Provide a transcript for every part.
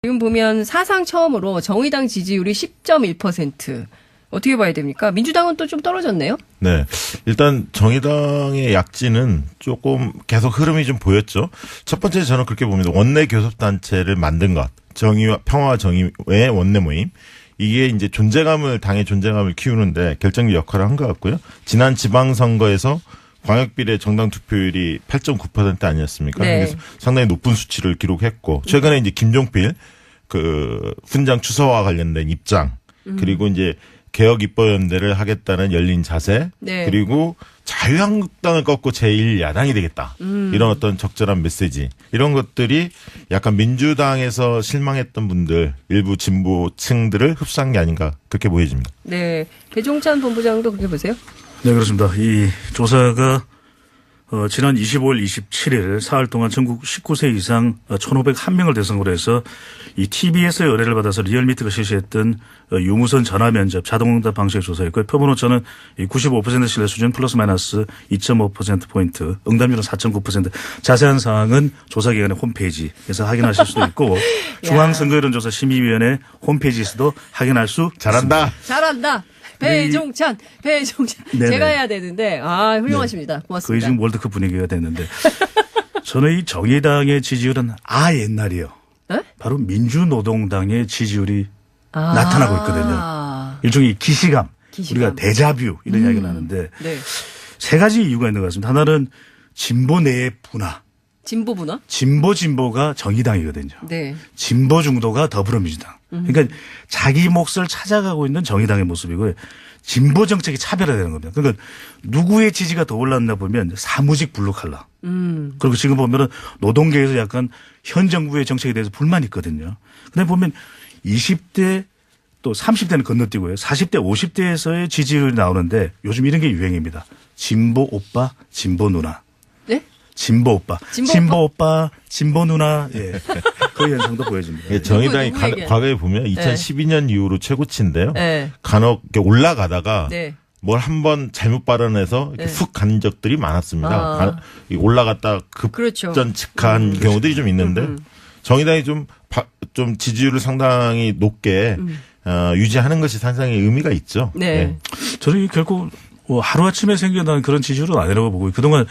지금 보면 사상 처음으로 정의당 지지율이 10.1%. 어떻게 봐야 됩니까? 민주당은 또 좀 떨어졌네요. 네. 일단 정의당의 약진은 조금 계속 흐름이 좀 보였죠. 첫 번째 저는 그렇게 봅니다. 원내 교섭단체를 만든 것. 평화와 정의의 원내 모임. 이게 이제 당의 존재감을 키우는데 결정적 역할을 한 것 같고요. 지난 지방선거에서 광역비례 정당 투표율이 8.9% 아니었습니까? 네. 그래서 상당히 높은 수치를 기록했고, 최근에 이제 김종필 훈장 추서와 관련된 입장, 그리고 이제 개혁 입법연대를 하겠다는 열린 자세, 네. 그리고 자유한국당을 꺾고 제1야당이 되겠다. 이런 어떤 적절한 메시지. 이런 것들이 약간 민주당에서 실망했던 분들, 일부 진보층들을 흡수한 게 아닌가 그렇게 보여집니다. 네. 배종찬 본부장도 그렇게 보세요? 네, 그렇습니다. 이 조사가 지난 25일, 27일 사흘 동안 전국 19세 이상 1,501명을 대상으로 해서 이 TBS의 의뢰를 받아서 리얼미터가 실시했던 유무선 전화 면접 자동응답 방식의 조사였고요. 표본 오차는 95% 신뢰 수준 플러스 마이너스 2.5%포인트, 응답률은 4.9%. 자세한 사항은 조사기관의 홈페이지에서 확인하실 수도 있고 중앙선거여론조사 심의위원회 홈페이지에서도 확인할 수 잘한다. 있습니다. 잘한다. 배종찬. 네네. 제가 해야 되는데, 훌륭하십니다. 고맙습니다. 거의 지금 월드컵 분위기가 됐는데. 저는 이 정의당의 지지율은 옛날이에요. 네? 바로 민주노동당의 지지율이 나타나고 있거든요. 일종의 기시감. 우리가 데자뷰 이런 이야기를 하는데 네. 세 가지 이유가 있는 것 같습니다. 하나는 진보 내의 분화. 진보 분화? 진보가 정의당이거든요. 네. 진보 중도가 더불어민주당. 그러니까 자기 몫을 찾아가고 있는 정의당의 모습이고요. 진보 정책이 차별화되는 겁니다. 그러니까 누구의 지지가 더 올랐나 보면 사무직 블루칼라. 그리고 지금 보면은 노동계에서 약간 현 정부의 정책에 대해서 불만이 있거든요. 근데 보면 20대 또 30대는 건너뛰고요. 40대, 50대에서의 지지율이 나오는데 요즘 이런 게 유행입니다. 진보 오빠, 진보 누나. 네? 진보 오빠, 진보 누나, 예. 그 현상도 보여집니다. 예, 정의당이 누구 얘기야? 과거에 보면 2012년 이후로 최고치인데요. 네. 간혹 이렇게 올라가다가 네. 뭘 한번 잘못 발언해서 이렇게 훅 간 적들이 많았습니다. 올라갔다 그렇죠. 급전직한 경우들이 좀 있는데 정의당이 좀 지지율을 상당히 높게 유지하는 것이 상당히 의미가 있죠. 네. 예. 저는 결국 하루아침에 생겨난 그런 지지율은 아니라고 보고 그동안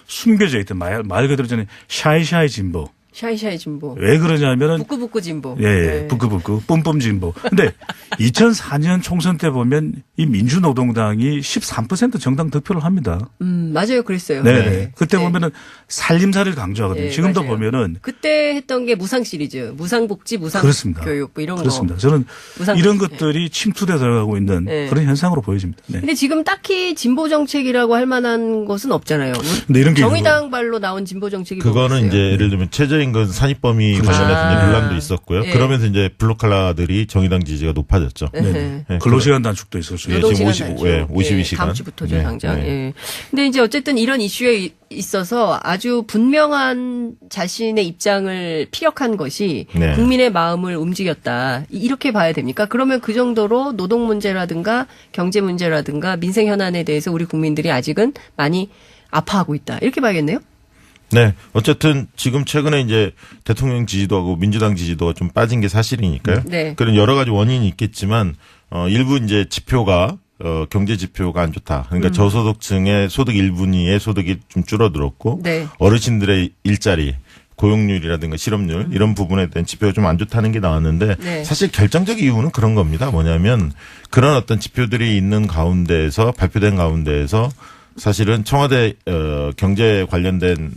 숨겨져 있던 말 그대로 전에 샤이샤이 진보. 샤이샤이 진보. 왜 그러냐면은 북구북구 진보. 예, 네. 북구북구 뿜뿜 진보. 근데 2004년 총선 때 보면 이 민주노동당이 13% 정당 득표를 합니다. 맞아요. 그랬어요. 네. 그때 네. 보면은 살림살이를 강조하거든요. 네, 지금도 맞아요. 보면은 그때 했던 게 무상 시리즈, 무상복지, 그렇습니다. 무상교육 뭐 이런 그렇습니다. 거. 저는 무상 이런 복지. 것들이 침투돼 들어가고 있는 네. 그런 현상으로 보여집니다. 네. 근데 지금 딱히 진보 정책이라고 할 만한 것은 없잖아요. 근데 이런 게 정의당 발로 나온 진보 정책이 그거는 뭐가 이제 있어요? 예를 들면 최저임금 산입범위 관련해서 이제 논란도 있었고요. 네. 그러면서 이제 블루칼라들이 정의당 지지가 높아졌죠. 네. 네. 근로시간 단축도 있을 수 예, 있고. 지금 노동시간 52시간. 다음 주부터죠, 네. 당장. 네. 예. 근데 이제 어쨌든 이런 이슈에 있어서 아주 분명한 자신의 입장을 피력한 것이 네. 국민의 마음을 움직였다. 이렇게 봐야 됩니까? 그러면 그 정도로 노동 문제라든가 경제 문제라든가 민생 현안에 대해서 우리 국민들이 아직은 많이 아파하고 있다. 이렇게 봐야겠네요? 네. 어쨌든 지금 최근에 이제 대통령 지지도하고 민주당 지지도가 좀 빠진 게 사실이니까요. 네. 그런 여러 가지 원인이 있겠지만, 일부 이제 지표가, 경제 지표가 안 좋다. 그러니까 저소득층의 소득 1분위의 소득이 좀 줄어들었고, 네. 어르신들의 일자리, 고용률이라든가 실업률 이런 부분에 대한 지표가 좀 안 좋다는 게 나왔는데 네. 사실 결정적 이유는 그런 겁니다. 뭐냐면 그런 어떤 지표들이 있는 가운데에서 발표된 가운데에서 사실은 청와대 경제 관련된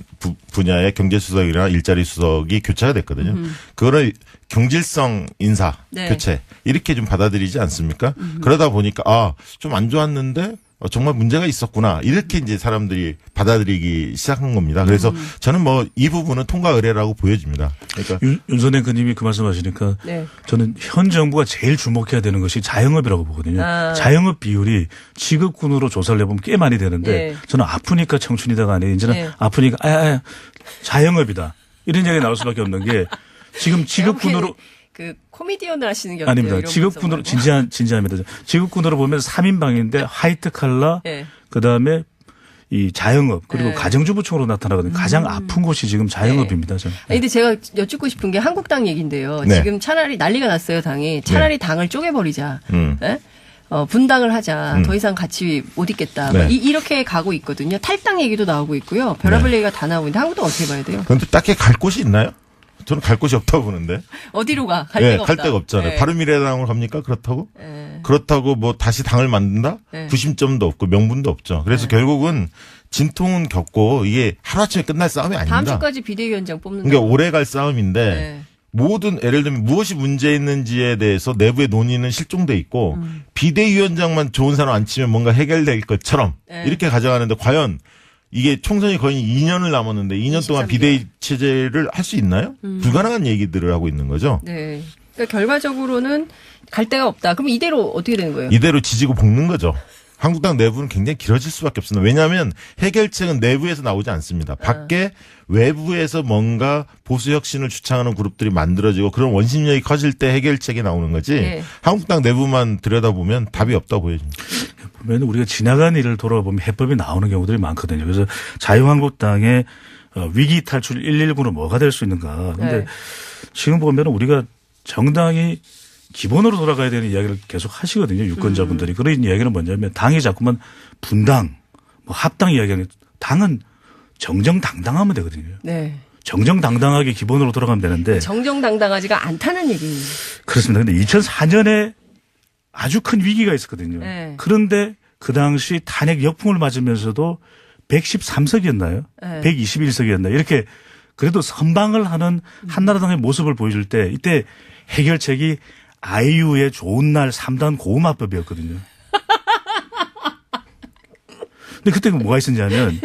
분야의 경제수석이나 일자리 수석이 교체가 됐거든요. 그거를 경질성 인사 네. 교체 이렇게 좀 받아들이지 않습니까? 그러다 보니까 좀 안 좋았는데 정말 문제가 있었구나 이렇게 이제 사람들이 받아들이기 시작한 겁니다. 그래서 저는 뭐 이 부분은 통과 의례라고 보여집니다. 그러니까 윤선행 의원님이 그 말씀하시니까 네. 저는 현 정부가 제일 주목해야 되는 것이 자영업이라고 보거든요. 자영업 비율이 직업군으로 조사를 해보면 꽤 많이 되는데 네. 저는 아프니까 청춘이다가 아니에요. 이제는 네. 아프니까 자영업이다. 이런 얘기가 나올 수밖에 없는 게 지금 직업군으로 그 코미디언을 하시는 게 어때요? 아닙니다. 이런 직업군으로 분석 말고. 진지합니다. 직업군으로 보면 3인방인데 화이트 칼라 네. 그다음에 이 자영업 그리고 네. 가정주부층으로 나타나거든요. 가장 아픈 곳이 지금 자영업입니다. 저는. 아니, 근데 제가 여쭙고 싶은 게 한국당 얘기인데요. 네. 지금 차라리 난리가 났어요, 당이. 차라리 당을 쪼개버리자. 예? 분당을 하자. 더 이상 같이 못 있겠다. 네. 이렇게 가고 있거든요. 탈당 얘기도 나오고 있고요. 별의별 얘기가 다 나오고 있는데 한국당 어떻게 봐야 돼요? 그런데 딱히 갈 곳이 있나요? 저는 갈 곳이 없다고 보는데. 어디로 가? 갈 예, 데가 갈 없다. 데가 없잖아요. 네. 바른미래당으로 갑니까? 그렇다고? 네. 그렇다고 뭐 다시 당을 만든다? 네. 구심점도 없고 명분도 없죠. 그래서 결국은 진통은 겪고 이게 하루아침에 끝날 싸움이 다음 아닙니다. 주까지 비대위원장 뽑는다. 그러니까 오래 갈 싸움인데 네. 모든 예를 들면 무엇이 문제 있는지에 대해서 내부의 논의는 실종돼 있고 비대위원장만 좋은 사람 안 치면 뭔가 해결될 것처럼 네. 이렇게 가져가는데 과연 이게 총선이 거의 2년을 남았는데 2년 동안 23개월. 비대위 체제를 할 수 있나요? 불가능한 얘기들을 하고 있는 거죠. 네. 그러니까 결과적으로는 갈 데가 없다. 그럼 이대로 어떻게 되는 거예요? 이대로 지지고 볶는 거죠. 한국당 내부는 굉장히 길어질 수밖에 없습니다. 왜냐하면 해결책은 내부에서 나오지 않습니다. 밖에 외부에서 뭔가 보수 혁신을 주창하는 그룹들이 만들어지고 그런 원심력이 커질 때 해결책이 나오는 거지. 네. 한국당 내부만 들여다보면 답이 없다 보여집니다. 보면 우리가 지나간 일을 돌아보면 해법이 나오는 경우들이 많거든요. 그래서 자유한국당의 위기 탈출 119는 뭐가 될 수 있는가. 근데 네. 지금 보면 우리가 정당이 기본으로 돌아가야 되는 이야기를 계속 하시거든요. 유권자분들이. 그런 이야기는 뭐냐면 당이 자꾸만 분당, 뭐 합당 이야기하는 당은 정정당당하면 되거든요. 네. 정정당당하게 기본으로 돌아가면 되는데 정정당당하지가 않다는 얘기입니다. 그렇습니다. 근데 2004년에 아주 큰 위기가 있었거든요. 네. 그런데 그 당시 탄핵 역풍을 맞으면서도 113석이었나요? 네. 121석이었나요? 이렇게 그래도 선방을 하는 한나라당의 모습을 보여줄 때 이때 해결책이 아이유의 좋은 날 3단 고음화법이었거든요. 근데 그때 뭐가 있었냐면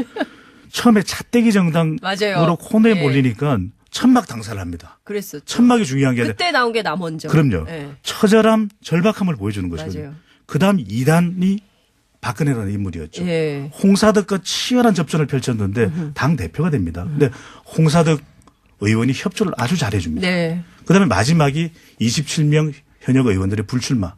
처음에 차떼기 정당으로 맞아요. 코너에 네. 몰리니까 천막 당사를 합니다. 그랬었죠. 천막이 중요한 게 아니라 그때 나온 게 남원정. 그럼요. 네. 처절함, 절박함을 보여주는 것이거든요. 맞아요. 그다음 2단이 박근혜라는 인물이었죠. 예. 홍사덕과 치열한 접전을 펼쳤는데 당 대표가 됩니다. 근데 홍사덕 의원이 협조를 아주 잘해줍니다. 네. 그다음에 마지막이 27명 현역 의원들의 불출마.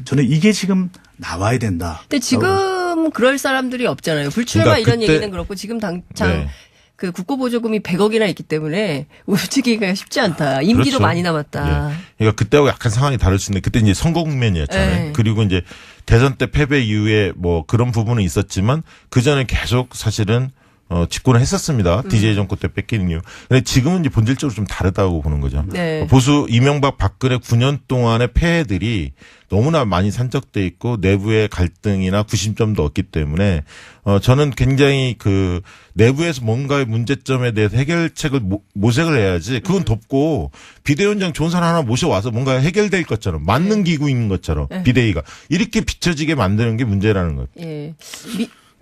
저는 이게 지금 나와야 된다. 근데 지금 그럴 사람들이 없잖아요. 불출마 그러니까 이런 그때- 얘기는 그렇고 지금 당장 네. 그 국고보조금이 100억이나 있기 때문에 움직이기가 쉽지 않다. 임기도 그렇죠. 많이 남았다. 예. 그러니까 그때하고 약간 상황이 다를 수 있는데 그때 이제 선거 국면이었잖아요. 네. 그리고 이제 대선 때 패배 이후에 뭐 그런 부분은 있었지만 그 전에 계속 사실은 집권을 했었습니다. DJ 정권 때 뺏기는 이유. 근데 지금은 이제 본질적으로 좀 다르다고 보는 거죠. 네. 보수 이명박 박근혜 9년 동안의 폐해들이 너무나 많이 산적돼 있고 내부의 갈등이나 구심점도 없기 때문에 저는 굉장히 그 내부에서 뭔가의 문제점에 대해서 해결책을 모색을 해야지 그건 덮고 비대위원장 좋은 사람 하나 모셔와서 뭔가 해결될 것처럼 맞는 기구인 것처럼 비대위가 이렇게 비춰지게 만드는 게 문제라는 거예요. 예.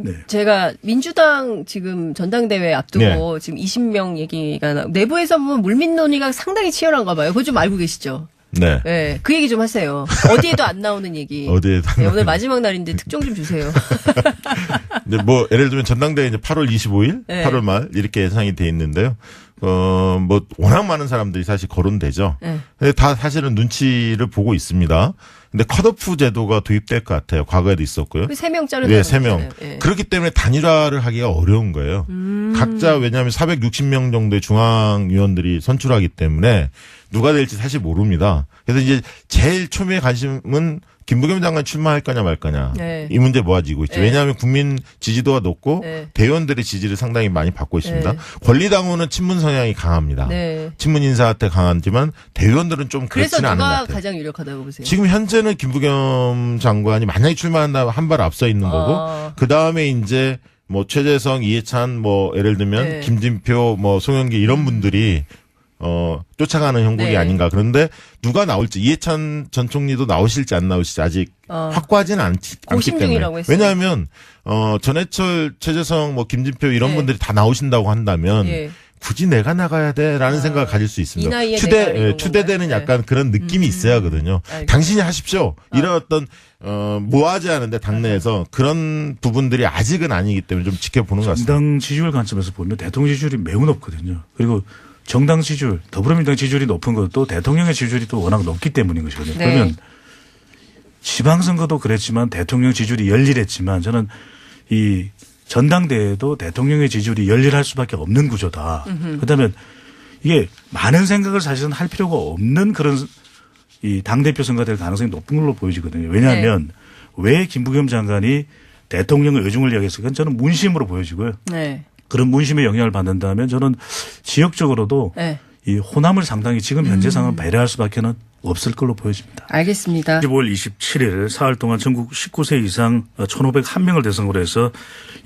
네. 제가 민주당 지금 전당대회 앞두고 지금 20명 얘기가 내부에서 보면 물밑 논의가 상당히 치열한가 봐요. 그거 좀 알고 계시죠? 네. 네. 그 얘기 좀 하세요. 어디에도 안 나오는 얘기. 어디에도 안 네, 나오는 오늘 마지막 날인데 특종 좀 주세요. 근데 뭐 예를 들면 전당대회 이제 8월 25일, 네. 8월 말 이렇게 예상이 돼 있는데요. 뭐 워낙 많은 사람들이 사실 거론되죠. 네. 근데 다 사실은 눈치를 보고 있습니다. 근데 컷오프 제도가 도입될 것 같아요. 과거에도 있었고요. 그 3명짜리. 네, 3명. 그렇기 때문에 단일화를 하기가 어려운 거예요. 각자 왜냐하면 460명 정도의 중앙위원들이 선출하기 때문에 누가 될지 사실 모릅니다. 그래서 이제 제일 초미의 관심은 김부겸 장관 출마할 거냐 말 거냐. 네. 이 문제 모아지고 있죠. 네. 왜냐하면 국민 지지도가 높고 네. 대의원들의 지지를 상당히 많이 받고 있습니다. 네. 권리당원은 친문 성향이 강합니다. 네. 친문 인사한테 강하지만 대의원들은 좀 그래서 그렇지는 않은 것 누가 같아요. 가장 유력하다고 보세요? 지금 현재는 김부겸 장관이 만약에 출마한다면 한 발 앞서 있는 거고 그 다음에 이제 뭐 최재성, 이해찬 뭐 예를 들면 네. 김진표, 뭐 송영기 이런 분들이 쫓아가는 형국이 네. 아닌가. 그런데 누가 나올지 이해찬 전 총리도 나오실지 안 나오실지 아직 확고하지는 않기 고심 때문에. 중이라고 했어요. 왜냐하면 전해철, 최재성, 뭐 김진표 이런 네. 분들이 다 나오신다고 한다면 예. 굳이 내가 나가야 돼라는 생각을 가질 수 이 있습니다. 나이에 내가 이런 추대되는 건가요? 약간 그런 느낌이 있어야 하거든요. 알겠습니다. 당신이 하십시오. 이런 어떤 모아지 않은데 당내에서 그런 부분들이 아직은 아니기 때문에 좀 지켜보는 것 같습니다. 정당 지지율 관점에서 보면 대통령 지지율이 매우 높거든요. 그리고 정당 지지율, 더불어민주당 지지율이 높은 것도 대통령의 지지율이 또 워낙 높기 때문인 것이거든요. 네. 그러면 지방선거도 그랬지만 대통령 지지율이 열일했지만 저는 이 전당대회도 대통령의 지지율이 열렬할 수밖에 없는 구조다. 그렇다면 이게 많은 생각을 사실은 할 필요가 없는 그런 이 당대표 선거가 될 가능성이 높은 걸로 보여지거든요. 왜냐하면 왜 김부겸 장관이 대통령의 의중을 이야기했을까? 저는 문심으로 보여지고요. 네. 그런 문심의 영향을 받는다면 저는 지역적으로도 네. 이 호남을 상당히 지금 현재 상황을 배려할 수밖에는 없을 걸로 보여집니다. 알겠습니다. 15월 27일 사흘 동안 전국 19세 이상 1,501명을 대상으로 해서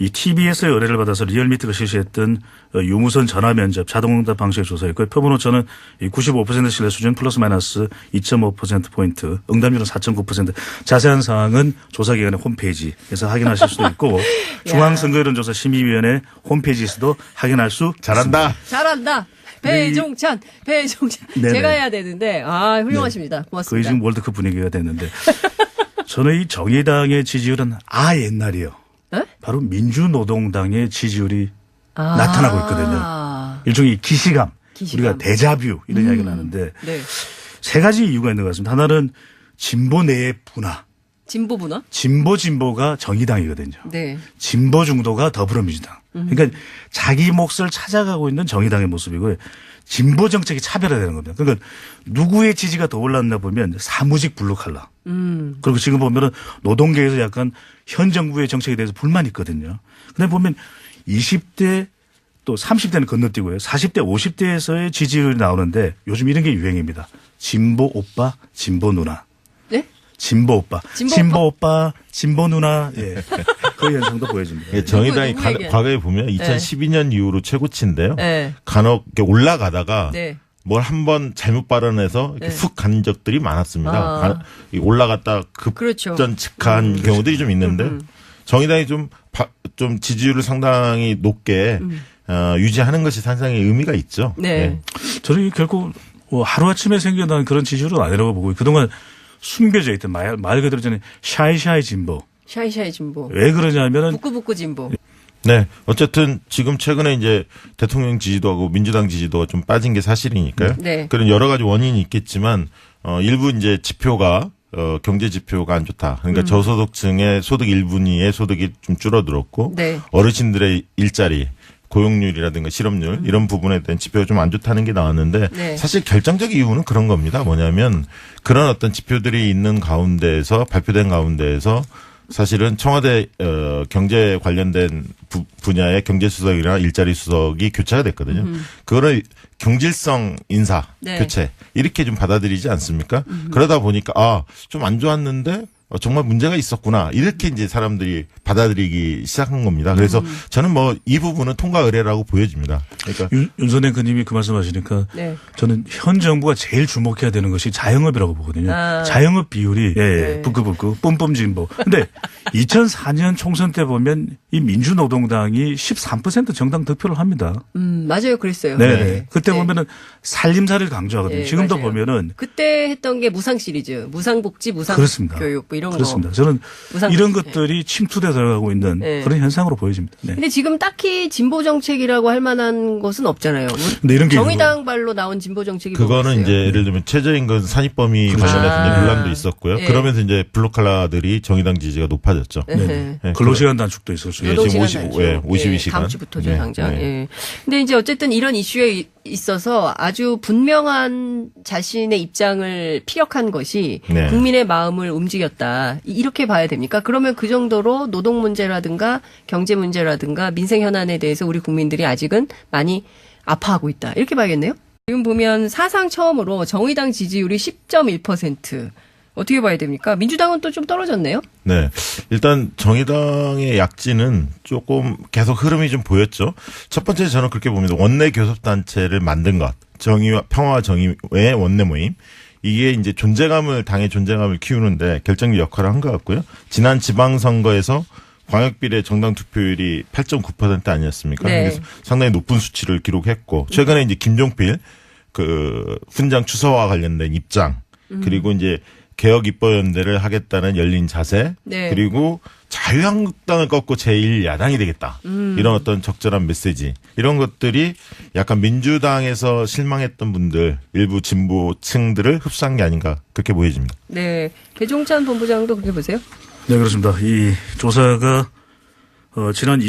이 TBS의 의뢰를 받아서 리얼미터가 실시했던 유무선 전화 면접 자동응답 방식의 조사였고요. 표본 오차는 95% 신뢰 수준 플러스 마이너스 2.5%포인트, 응답률은 4.9%. 자세한 사항은 조사기관의 홈페이지에서 확인하실 수도 있고 중앙선거여론조사 심의위원회 홈페이지에서도 확인할 수 잘한다. 있습니다. 잘한다. 배종찬. 네네. 제가 해야 되는데 훌륭하십니다. 고맙습니다. 거의 지금 월드컵 분위기가 됐는데 저는 이 정의당의 지지율은 옛날이요. 에? 바로 민주노동당의 지지율이 나타나고 있거든요. 일종의 기시감. 우리가 데자뷰 이런 이야기를 하는데 네. 세 가지 이유가 있는 것 같습니다. 하나는 진보 내의 분화. 진보구나? 진보가 정의당이거든요. 네. 진보 중도가 더불어민주당. 그러니까 자기 몫을 찾아가고 있는 정의당의 모습이고요. 진보 정책이 차별화되는 겁니다. 그러니까 누구의 지지가 더 올랐나 보면 사무직 블루칼라. 그리고 지금 보면은 노동계에서 약간 현 정부의 정책에 대해서 불만이 있거든요. 근데 보면 20대 또 30대는 건너뛰고요. 40대, 50대에서의 지지율이 나오는데 요즘 이런 게 유행입니다. 진보 오빠, 진보 누나. 네? 진보 오빠. 진보 오빠, 진보 누나. 예. 그 현상도 보여집니다. 예, 정의당이 누구 얘기예요? 과거에 보면 2012년 이후로 최고치인데요. 네. 간혹 이렇게 올라가다가 네. 뭘 한번 잘못 발언해서 이렇게 훅 간 적들이 많았습니다. 올라갔다 그렇죠. 급전직한 경우들이 좀 있는데 정의당이 좀 지지율을 상당히 높게 유지하는 것이 상당히 의미가 있죠. 네. 예. 저는 결국 하루아침에 생겨난 그런 지지율은 아니라고 보고 그동안 숨겨져 있던 말 그대로 저는 샤이샤이 진보. 샤이샤이 진보. 왜 그러냐면은 북구북구 진보. 네. 어쨌든 지금 최근에 이제 대통령 지지도하고 민주당 지지도가 좀 빠진 게 사실이니까요. 네. 그런 여러 가지 원인이 있겠지만 일부 이제 지표가 경제 지표가 안 좋다. 그러니까 저소득층의 소득 1분위의 소득이 좀 줄어들었고 네. 어르신들의 일자리 고용률이라든가 실업률 이런 부분에 대한 지표가 좀 안 좋다는 게 나왔는데 네. 사실 결정적 이유는 그런 겁니다. 뭐냐면 그런 어떤 지표들이 있는 가운데에서 발표된 가운데에서 사실은 청와대 경제 관련된 분야의 경제수석이나 일자리 수석이 교체가 됐거든요. 그거를 경질성 인사 네. 교체 이렇게 좀 받아들이지 않습니까? 그러다 보니까 좀 안 좋았는데 정말 문제가 있었구나 이렇게 이제 사람들이 받아들이기 시작한 겁니다. 그래서 저는 뭐 이 부분은 통과 의례라고 보여집니다. 그러니까 윤선행 의원님이 그 말씀하시니까 네. 저는 현 정부가 제일 주목해야 되는 것이 자영업이라고 보거든요. 자영업 비율이 부끄부끄 뿜뿜 진보. 근데 2004년 총선 때 보면 이 민주노동당이 13% 정당 득표를 합니다. 맞아요. 그랬어요. 네. 그때 네. 보면은 살림살이를 강조하거든요. 네, 지금도 맞아요. 보면은 그때 했던 게 무상 시리즈, 무상복지, 그렇습니다. 무상교육 뭐 이런 그렇습니다. 거. 저는 무상 이런 복지. 것들이 침투돼 들어가고 있는 네. 그런 현상으로 보여집니다. 네. 근데 지금 딱히 진보 정책이라고 할 만한 것은 없잖아요. 근데 이런 게 정의당 발로 나온 진보 정책이 그거는 뭐가 이제 있어요? 예를 들면 최저임금 산입범위 그렇죠. 관련해서 이제 논란도 있었고요. 네. 그러면서 이제 블루칼라들이 정의당 지지가 높아졌죠. 네. 네. 근로시간 단축도 있었어요. 예, 지금 52 예, 시간. 다음 주부터죠, 네, 당장. 네. 예. 근데 이제 어쨌든 이런 이슈에 있어서 아주 분명한 자신의 입장을 피력한 것이 네. 국민의 마음을 움직였다. 이렇게 봐야 됩니까? 그러면 그 정도로 노동 문제라든가 경제 문제라든가 민생 현안에 대해서 우리 국민들이 아직은 많이 아파하고 있다. 이렇게 봐야겠네요. 지금 보면 사상 처음으로 정의당 지지율이 10.1%. 어떻게 봐야 됩니까? 민주당은 또 좀 떨어졌네요. 네. 일단 정의당의 약진은 조금 계속 흐름이 좀 보였죠. 첫 번째 저는 그렇게 봅니다. 원내 교섭단체를 만든 것. 평화와 정의의 원내 모임. 이게 이제 당의 존재감을 키우는데 결정적 역할을 한 것 같고요. 지난 지방선거에서 광역비례 정당 투표율이 8.9% 아니었습니까? 네. 그래서 상당히 높은 수치를 기록했고 최근에 이제 김종필 훈장 추서와 관련된 입장 그리고 이제 개혁 입법연대를 하겠다는 열린 자세 네. 그리고 자유한국당을 꺾고 제1야당이 되겠다. 이런 어떤 적절한 메시지 이런 것들이 약간 민주당에서 실망했던 분들 일부 진보층들을 흡수한 게 아닌가 그렇게 보여집니다. 네. 배종찬 본부장도 그렇게 보세요? 네, 그렇습니다. 이 조사가 지난